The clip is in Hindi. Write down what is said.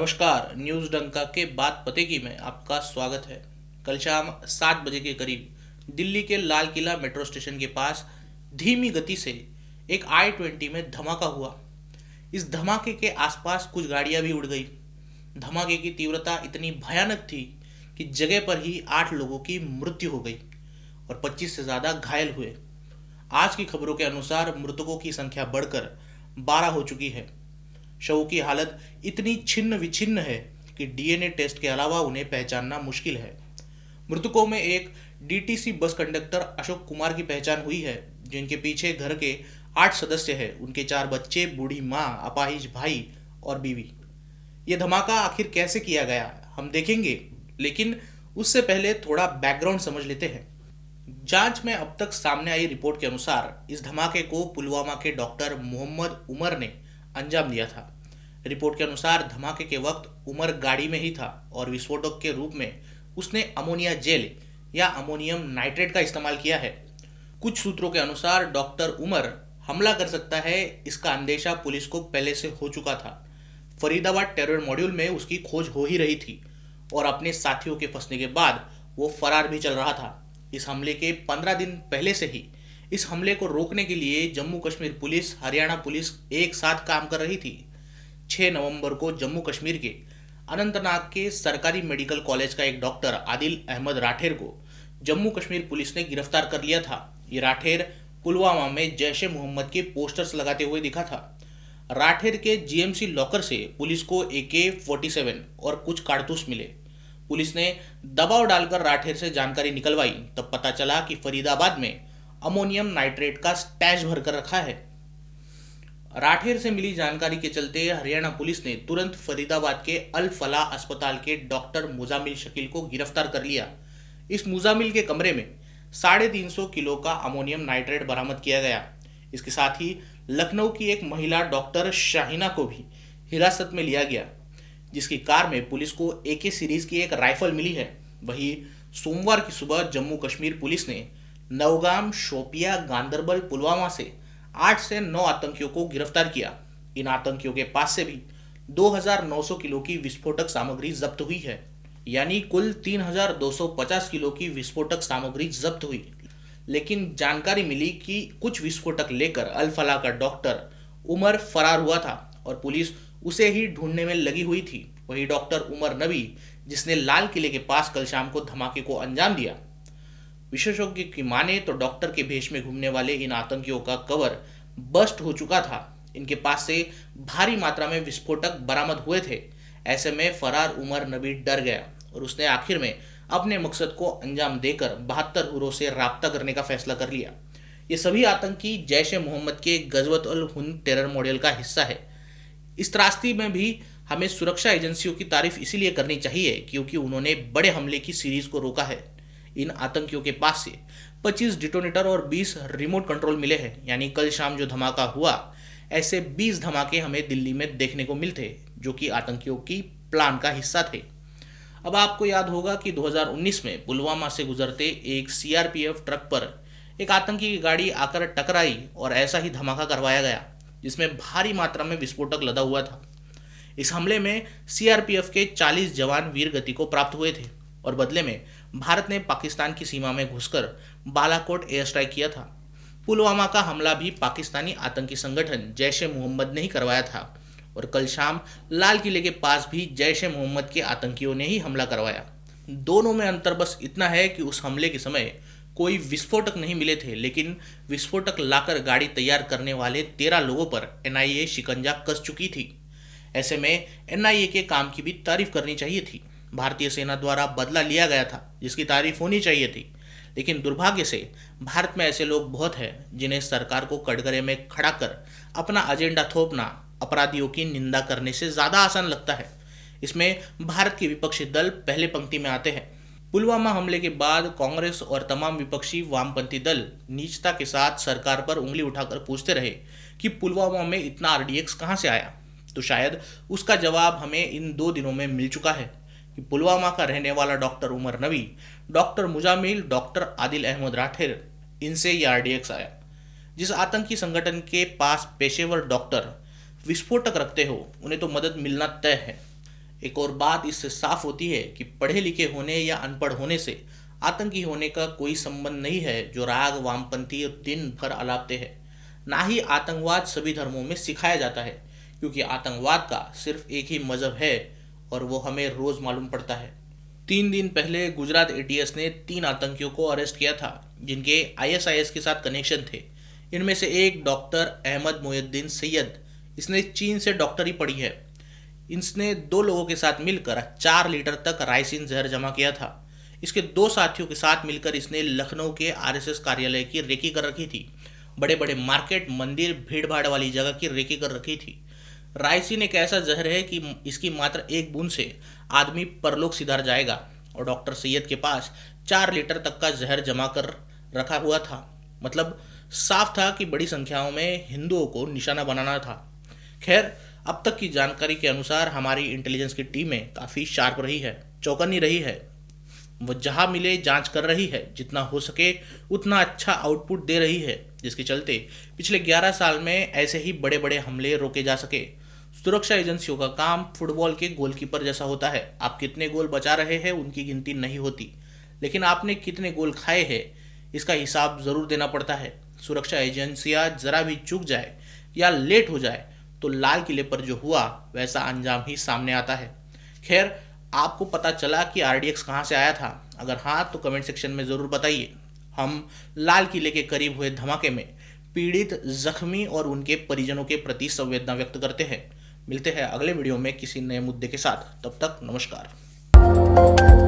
नमस्कार। न्यूज़ डंका के बात पते की में आपका स्वागत है। कल शाम 7 बजे के करीब दिल्ली के लाल किला मेट्रो स्टेशन के पास धीमी गति से एक I-20 में धमाका हुआ। इस धमाके के आसपास कुछ गाड़ियां भी उड़ गई। धमाके की तीव्रता इतनी भयानक थी कि जगह पर ही 8 लोगों की मृत्यु हो गई और 25 से ज़्यादा घायल हुए। आज की खबरों के अनुसार मृतकों की संख्या बढ़कर 12 हो चुकी है। शवों की हालत इतनी छिन्न विछिन्न है कि डीएनए टेस्ट के अलावा उन्हें पहचानना मुश्किल है। मृतकों में एक DTC bus conductor Ashok Kumar की पहचान हुई है, जिनके पीछे घर के 8 सदस्य हैं। उनके 4 बच्चे, बूढ़ी माँ, अपाहिज भाई और बीवी। यह धमाका आखिर कैसे किया गया हम देखेंगे, लेकिन उससे पहले थोड़ा बैकग्राउंड समझ लेते हैं। जांच में अब तक सामने आई रिपोर्ट के अनुसार इस धमाके को पुलवामा के डॉक्टर मोहम्मद उमर ने अंजाम दिया था। रिपोर्ट के अनुसार धमाके के वक्त उमर गाड़ी में ही था और विस्फोटक के रूप में उसने अमोनिया जेल या अमोनियम नाइट्रेट का इस्तेमाल किया है। कुछ सूत्रों के अनुसार डॉक्टर उमर हमला कर सकता है, इसका अंदेशा पुलिस को पहले से हो चुका था। फरीदाबाद टेरर मॉड्यूल में उसकी खोज हो ही रही थी और अपने साथियों के फंसने के बाद वो फरार भी चल रहा था। इस हमले के 15 दिन पहले से ही इस हमले को रोकने के लिए जम्मू कश्मीर पुलिस, हरियाणा पुलिस एक साथ काम कर रही थी। 6 नवंबर को जम्मू कश्मीर के अनंतनाग के सरकारी मेडिकल कॉलेज का एक डॉक्टर आदिल अहमद राठेर को जम्मू कश्मीर पुलिस ने गिरफ्तार कर लिया था। ये राठेर पुलवामा में जैश ए मोहम्मद के पोस्टर्स लगाते हुए दिखा था। राठेर के जीएमसी लॉकर से पुलिस को AK-47 और कुछ कारतूस मिले। पुलिस ने दबाव डालकर राठेर से जानकारी निकलवाई, तब पता चला कि फरीदाबाद में अमोनियम नाइट्रेट का स्टैश भरकर रखा है। राठेर से मिली जानकारी के चलते हरियाणा पुलिस ने तुरंत फरीदाबाद के अल फलाह अस्पताल के डॉक्टर मुजामिल शकील को गिरफ्तार कर लिया। इस मुजामिल के कमरे में 350 किलो का अमोनियम नाइट्रेट बरामद किया गया। इसके साथ ही लखनऊ की एक महिला डॉक्टर शाहिना को भी हिरासत में लिया गया, जिसकी कार में पुलिस को AK सीरीज की एक राइफल मिली है। वहीं सोमवार की सुबह जम्मू कश्मीर पुलिस ने नवगाम, शोपिया, गांदरबल, पुलवामा से 8 से 9 आतंकियों को गिरफ्तार किया। इन आतंकियों के पास से भी 2900 किलो की विस्फोटक सामग्री जब्त हुई है, यानी कुल 3250 किलो की विस्फोटक सामग्री जब्त हुई। लेकिन जानकारी मिली कि कुछ विस्फोटक लेकर अल फलाह का डॉक्टर उमर फरार हुआ था और पुलिस उसे ही ढूंढने में लगी हुई थी। वही डॉक्टर उमर नबी, जिसने लाल किले के पास कल शाम को धमाके को अंजाम दिया। विशेषज्ञ की माने तो डॉक्टर के भेष में घूमने वाले इन आतंकियों का कवर बस्ट हो चुका था। इनके पास से भारी मात्रा में विस्फोटक बरामद हुए थे। ऐसे में फरार उमर नबी डर गया और उसने आखिर में अपने मकसद को अंजाम देकर 72 हुरों से राब्ता करने का फैसला कर लिया। ये सभी आतंकी जैश ए मोहम्मद के गजवत अल हिंद टेरर मॉडल का हिस्सा है। इस त्रासदी में भी हमें सुरक्षा एजेंसियों की तारीफ इसीलिए करनी चाहिए क्योंकि उन्होंने बड़े हमले की सीरीज को रोका है। इन आतंकियों के पास से 25 डिटोनेटर और 20 रिमोट कंट्रोल मिले हैं, यानी कल शाम जो धमाका हुआ, ऐसे 20 धमाके हमें दिल्ली में देखने को मिलते जो कि आतंकियों की प्लान का हिस्सा थे। अब आपको याद होगा कि 2019 में पुलवामा से गुजरते एक CRPF ट्रक पर एक आतंकी की गाड़ी आकर टकराई और ऐसा ही धमाका करवाया गया, जिसमें भारी मात्रा में विस्फोटक लदा हुआ था। इस हमले में CRPF के 40 जवान वीर गति को प्राप्त हुए थे और बदले में भारत ने पाकिस्तान की सीमा में घुसकर बालाकोट एयर स्ट्राइक किया था। पुलवामा का हमला भी पाकिस्तानी आतंकी संगठन जैश ए मोहम्मद ने ही करवाया था और कल शाम लाल किले के पास भी जैश ए मोहम्मद के आतंकियों ने ही हमला करवाया। दोनों में अंतर बस इतना है कि उस हमले के समय कोई विस्फोटक नहीं मिले थे, लेकिन विस्फोटक लाकर गाड़ी तैयार करने वाले 13 लोगों पर NIA शिकंजा कस चुकी थी। ऐसे में NIA के काम की भी तारीफ करनी चाहिए थी। भारतीय सेना द्वारा बदला लिया गया था, जिसकी तारीफ होनी चाहिए थी। लेकिन दुर्भाग्य से भारत में ऐसे लोग बहुत हैं जिन्हें सरकार को कटघरे में खड़ा कर अपना एजेंडा थोपना अपराधियों की निंदा करने से ज़्यादा आसान लगता है। इसमें भारत के विपक्षी दल पहले पंक्ति में आते हैं। पुलवामा हमले के बाद कांग्रेस और तमाम विपक्षी वामपंथी दल नीचता के साथ सरकार पर उंगली उठाकर पूछते रहे कि पुलवामा में इतना RDX कहाँ से आया। तो शायद उसका जवाब हमें इन 2 दिनों में मिल चुका है कि पुलवामा का रहने वाला डॉक्टर उमर नबी, डॉक्टर मुजामिल, डॉक्टर आदिल अहमद राठेर, इनसे ये RDX आया। जिस आतंकी संगठन के पास पेशेवर डॉक्टर विस्फोटक रखते हो, उन्हें तो मदद मिलना तय है। एक और बात इससे साफ होती है कि पढ़े लिखे होने या अनपढ़ होने से आतंकी होने का कोई संबंध नहीं है, जो राग वामपंथी दिन भर अलापते हैं। ना ही आतंकवाद सभी धर्मों में सिखाया जाता है, क्योंकि आतंकवाद का सिर्फ एक ही मजहब है और वो हमें रोज मालूम पड़ता है। 3 दिन पहले गुजरात एटीएस ने 3 आतंकियों को अरेस्ट किया था, जिनके आईएसआईएस के साथ कनेक्शन थे। इनमें से एक डॉक्टर अहमद मोहिउद्दीन सैयद, इसने चीन से डॉक्टरी पढ़ी है। इसने 2 लोगों के साथ मिलकर 4 लीटर तक राइसिन जहर जमा किया था। इसके 2 साथियों के साथ मिलकर इसने लखनऊ के आरएसएस कार्यालय की रेकी कर रखी थी। बड़े बड़े मार्केट, मंदिर, भीड़ भाड़ वाली जगह की रेकी कर रखी थी। राइसिन एक ऐसा जहर है कि इसकी मात्र 1 बूंद से आदमी परलोक सिधार जाएगा, और डॉक्टर सैयद के पास 4 लीटर तक का जहर जमा कर रखा हुआ था। मतलब साफ था कि बड़ी संख्याओं में हिंदुओं को निशाना बनाना था। खैर, अब तक की जानकारी के अनुसार हमारी इंटेलिजेंस की टीमें काफ़ी शार्प रही है, चौकन्नी रही है। वो जहां मिले जांच कर रही है, जितना हो सके उतना अच्छा आउटपुट दे रही है, जिसके चलते पिछले 11 साल में ऐसे ही बड़े बड़े हमले रोके जा सके। सुरक्षा एजेंसियों का काम फुटबॉल के गोलकीपर जैसा होता है। आप कितने गोल बचा रहे हैं उनकी गिनती नहीं होती, लेकिन आपने कितने गोल खाए हैं इसका हिसाब जरूर देना पड़ता है। सुरक्षा एजेंसियां जरा भी चूक जाए या लेट हो जाए तो लाल किले पर जो हुआ वैसा अंजाम ही सामने आता है। खैर, आपको पता चला कि आरडीएक्स कहाँ से आया था? अगर हाँ तो कमेंट सेक्शन में ज़रूर बताइए। हम लाल किले के करीब हुए धमाके में पीड़ित, जख्मी और उनके परिजनों के प्रति संवेदना व्यक्त करते हैं। मिलते हैं अगले वीडियो में किसी नए मुद्दे के साथ। तब तक नमस्कार।